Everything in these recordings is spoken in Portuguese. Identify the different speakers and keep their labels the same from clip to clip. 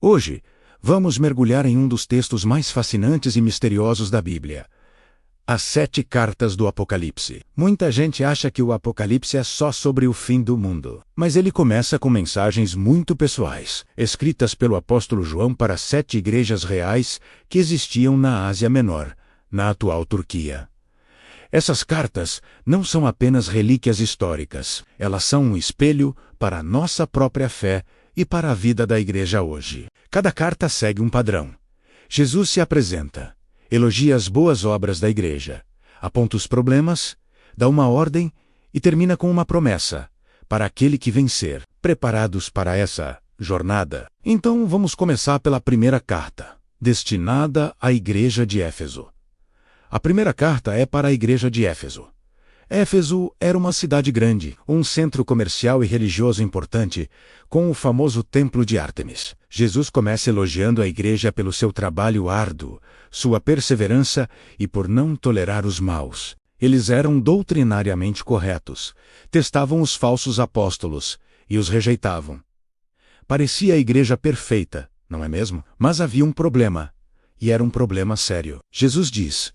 Speaker 1: Hoje, vamos mergulhar em um dos textos mais fascinantes e misteriosos da Bíblia: as 7 cartas do Apocalipse. Muita gente acha que o Apocalipse é só sobre o fim do mundo, mas ele começa com mensagens muito pessoais, escritas pelo apóstolo João para 7 igrejas reais que existiam na Ásia Menor, na atual Turquia. Essas cartas não são apenas relíquias históricas, elas são um espelho para a nossa própria fé e para a vida da igreja hoje. Cada carta segue um padrão. Jesus se apresenta, elogia as boas obras da igreja, aponta os problemas, dá uma ordem e termina com uma promessa para aquele que vencer. Preparados para essa jornada? Então vamos começar pela primeira carta, destinada à igreja de Éfeso. A primeira carta é para a igreja de Éfeso. Éfeso era uma cidade grande, um centro comercial e religioso importante, com o famoso Templo de Ártemis. Jesus começa elogiando a igreja pelo seu trabalho árduo, sua perseverança e por não tolerar os maus. Eles eram doutrinariamente corretos, testavam os falsos apóstolos e os rejeitavam. Parecia a igreja perfeita, não é mesmo? Mas havia um problema, e era um problema sério. Jesus diz: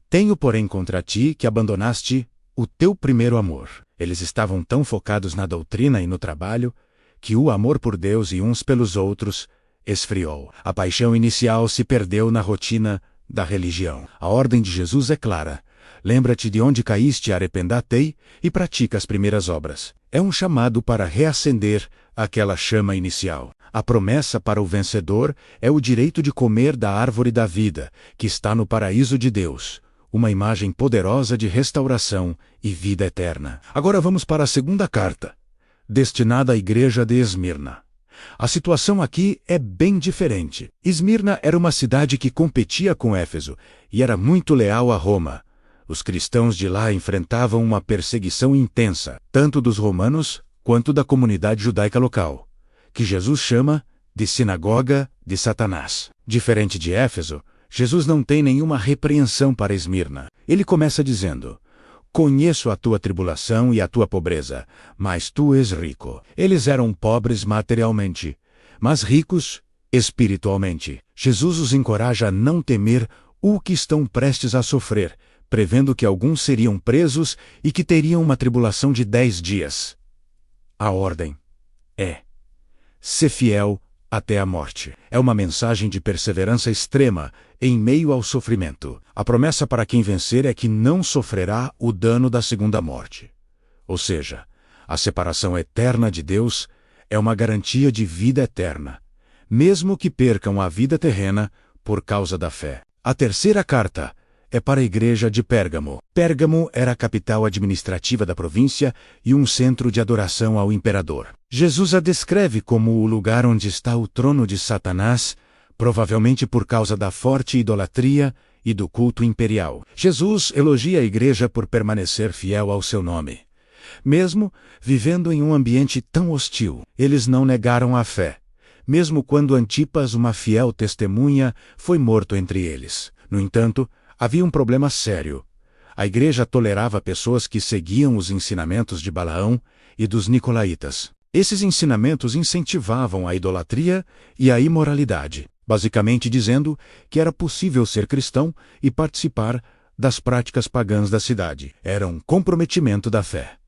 Speaker 1: "Tenho, porém, contra ti que abandonaste o teu primeiro amor." Eles estavam tão focados na doutrina e no trabalho, que o amor por Deus e uns pelos outros esfriou. A paixão inicial se perdeu na rotina da religião. A ordem de Jesus é clara: lembra-te de onde caíste, arrependa-te e pratica as primeiras obras. É um chamado para reacender aquela chama inicial. A promessa para o vencedor é o direito de comer da árvore da vida, que está no paraíso de Deus. Uma imagem poderosa de restauração e vida eterna. Agora vamos para a segunda carta, destinada à igreja de Esmirna. A situação aqui é bem diferente. Esmirna era uma cidade que competia com Éfeso e era muito leal a Roma. Os cristãos de lá enfrentavam uma perseguição intensa, tanto dos romanos quanto da comunidade judaica local, que Jesus chama de sinagoga de Satanás. Diferente de Éfeso, Jesus não tem nenhuma repreensão para Esmirna. Ele começa dizendo: "Conheço a tua tribulação e a tua pobreza, mas tu és rico." Eles eram pobres materialmente, mas ricos espiritualmente. Jesus os encoraja a não temer o que estão prestes a sofrer, prevendo que alguns seriam presos e que teriam uma tribulação de 10 dias. A ordem é: ser fiel até a morte. É uma mensagem de perseverança extrema em meio ao sofrimento. A promessa para quem vencer é que não sofrerá o dano da segunda morte. Ou seja, a separação eterna de Deus é uma garantia de vida eterna, mesmo que percam a vida terrena por causa da fé. A terceira carta é para a igreja de Pérgamo. Pérgamo era a capital administrativa da província e um centro de adoração ao imperador. Jesus a descreve como o lugar onde está o trono de Satanás, provavelmente por causa da forte idolatria e do culto imperial. Jesus elogia a igreja por permanecer fiel ao seu nome. Mesmo vivendo em um ambiente tão hostil, eles não negaram a fé, mesmo quando Antipas, uma fiel testemunha, foi morto entre eles. No entanto, havia um problema sério. A igreja tolerava pessoas que seguiam os ensinamentos de Balaão e dos nicolaítas. Esses ensinamentos incentivavam a idolatria e a imoralidade, basicamente dizendo que era possível ser cristão e participar das práticas pagãs da cidade. Era um comprometimento da fé.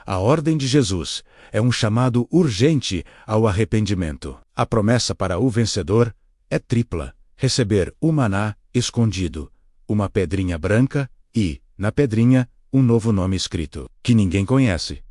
Speaker 1: A ordem de Jesus é um chamado urgente ao arrependimento. A promessa para o vencedor é tripla: receber o maná escondido, uma pedrinha branca e, na pedrinha, um novo nome escrito, que ninguém conhece,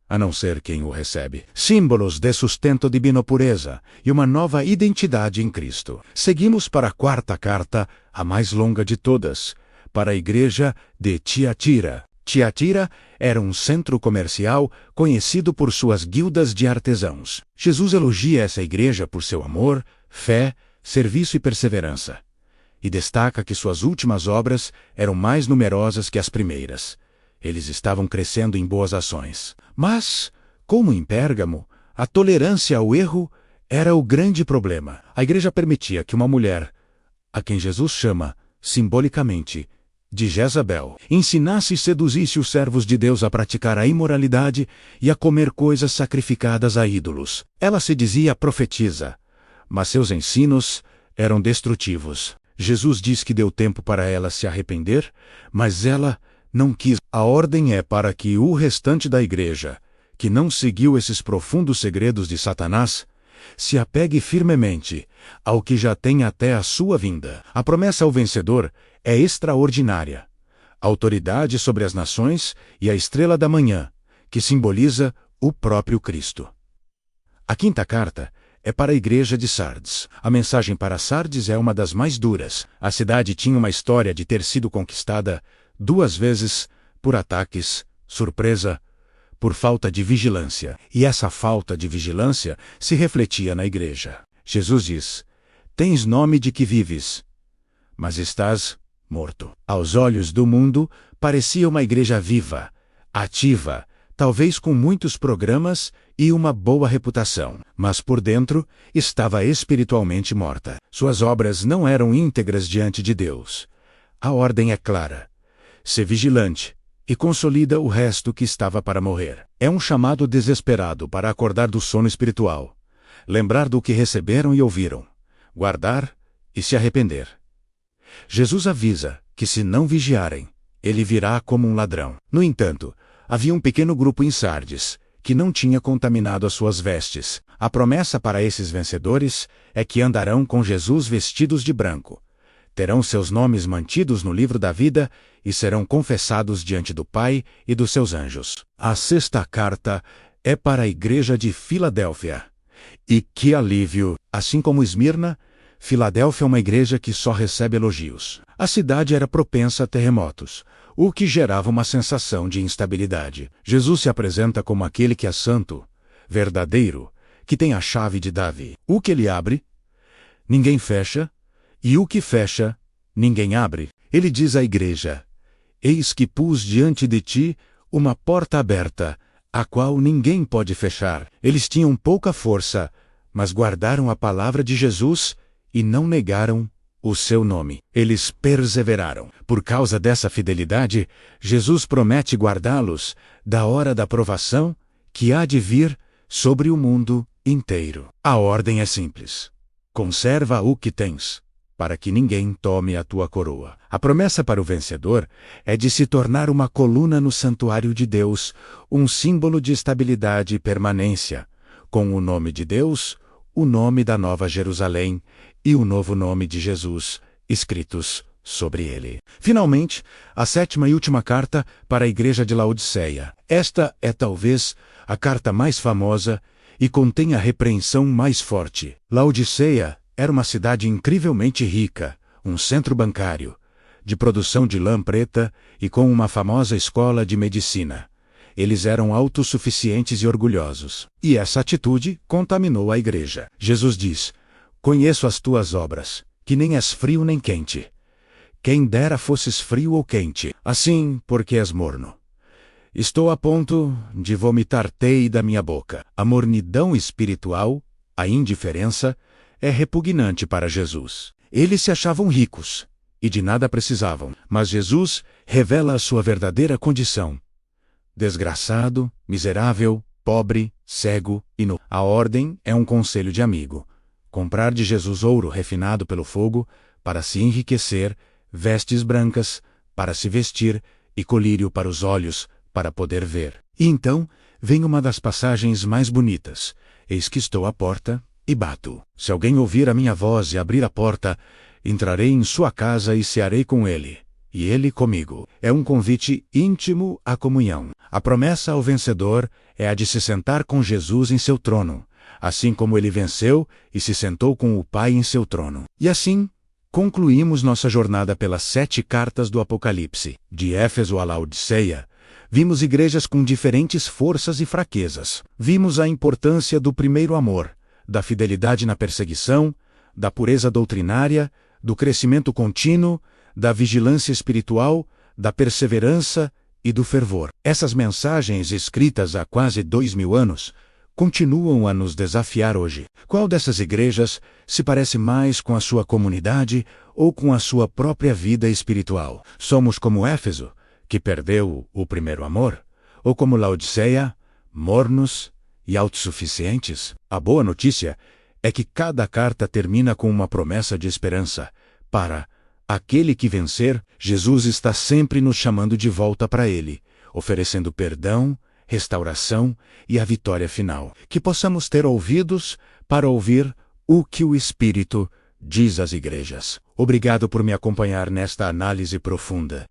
Speaker 1: a não ser quem o recebe. Símbolos de sustento divino, pureza e uma nova identidade em Cristo. Seguimos para a quarta carta, a mais longa de todas, para a igreja de Tiatira. Tiatira era um centro comercial conhecido por suas guildas de artesãos. Jesus elogia essa igreja por seu amor, fé, serviço e perseverança, e destaca que suas últimas obras eram mais numerosas que as primeiras. Eles estavam crescendo em boas ações. Mas, como em Pérgamo, a tolerância ao erro era o grande problema. A igreja permitia que uma mulher, a quem Jesus chama, simbolicamente, de Jezabel, ensinasse e seduzisse os servos de Deus a praticar a imoralidade e a comer coisas sacrificadas a ídolos. Ela se dizia profetisa, mas seus ensinos eram destrutivos. Jesus diz que deu tempo para ela se arrepender, mas ela não quis. A ordem é para que o restante da igreja, que não seguiu esses profundos segredos de Satanás, se apegue firmemente ao que já tem até a sua vinda. A promessa ao vencedor é extraordinária. A autoridade sobre as nações e a estrela da manhã, que simboliza o próprio Cristo. A quinta carta é para a igreja de Sardes. A mensagem para Sardes é uma das mais duras. A cidade tinha uma história de ter sido conquistada 2 vezes por ataques, surpresa, por falta de vigilância. E essa falta de vigilância se refletia na igreja. Jesus diz: tens nome de que vives, mas estás morto. Aos olhos do mundo, parecia uma igreja viva, ativa, talvez com muitos programas e uma boa reputação, mas por dentro estava espiritualmente morta. Suas obras não eram íntegras diante de Deus. A ordem é clara: ser vigilante e consolida o resto que estava para morrer. É um chamado desesperado para acordar do sono espiritual, lembrar do que receberam e ouviram, guardar e se arrepender. Jesus avisa que se não vigiarem, ele virá como um ladrão. No entanto, havia um pequeno grupo em Sardes, que não tinha contaminado as suas vestes. A promessa para esses vencedores é que andarão com Jesus vestidos de branco, terão seus nomes mantidos no livro da vida e serão confessados diante do Pai e dos seus anjos. A sexta carta é para a igreja de Filadélfia. E que alívio! Assim como Esmirna, Filadélfia é uma igreja que só recebe elogios. A cidade era propensa a terremotos, o que gerava uma sensação de instabilidade. Jesus se apresenta como aquele que é santo, verdadeiro, que tem a chave de Davi. O que ele abre, ninguém fecha, e o que fecha, ninguém abre. Ele diz à igreja: eis que pus diante de ti uma porta aberta, a qual ninguém pode fechar. Eles tinham pouca força, mas guardaram a palavra de Jesus e não negaram o seu nome. Eles perseveraram. Por causa dessa fidelidade, Jesus promete guardá-los da hora da provação que há de vir sobre o mundo inteiro. A ordem é simples: conserva o que tens, para que ninguém tome a tua coroa. A promessa para o vencedor é de se tornar uma coluna no santuário de Deus, um símbolo de estabilidade e permanência, com o nome de Deus, o nome da Nova Jerusalém e o novo nome de Jesus escritos sobre ele. Finalmente, a sétima e última carta para a igreja de Laodiceia. Esta é talvez a carta mais famosa e contém a repreensão mais forte. Laodiceia era uma cidade incrivelmente rica, um centro bancário, de produção de lã preta e com uma famosa escola de medicina. Eles eram autossuficientes e orgulhosos. E essa atitude contaminou a igreja. Jesus diz: conheço as tuas obras, que nem és frio nem quente. Quem dera fosses frio ou quente. Assim, porque és morno. Estou a ponto de vomitar-te da minha boca. A mornidão espiritual, a indiferença, é repugnante para Jesus. Eles se achavam ricos e de nada precisavam, mas Jesus revela a sua verdadeira condição: desgraçado, miserável, pobre, cego e nu. A ordem é um conselho de amigo: comprar de Jesus ouro refinado pelo fogo para se enriquecer, vestes brancas para se vestir e colírio para os olhos para poder ver. E então vem uma das passagens mais bonitas: eis que estou à porta e bato. Se alguém ouvir a minha voz e abrir a porta, entrarei em sua casa e cearei com ele, e ele comigo. É um convite íntimo à comunhão. A promessa ao vencedor é a de se sentar com Jesus em seu trono, assim como ele venceu e se sentou com o Pai em seu trono. E assim, concluímos nossa jornada pelas 7 cartas do Apocalipse. De Éfeso a Laodiceia, vimos igrejas com diferentes forças e fraquezas. Vimos a importância do primeiro amor, da fidelidade na perseguição, da pureza doutrinária, do crescimento contínuo, da vigilância espiritual, da perseverança e do fervor. Essas mensagens, escritas há quase 2000 anos, continuam a nos desafiar hoje. Qual dessas igrejas se parece mais com a sua comunidade ou com a sua própria vida espiritual? Somos como Éfeso, que perdeu o primeiro amor, ou como Laodiceia, mornos e autossuficientes? A boa notícia é que cada carta termina com uma promessa de esperança. Para aquele que vencer, Jesus está sempre nos chamando de volta para Ele, oferecendo perdão, restauração e a vitória final. Que possamos ter ouvidos para ouvir o que o Espírito diz às igrejas. Obrigado por me acompanhar nesta análise profunda.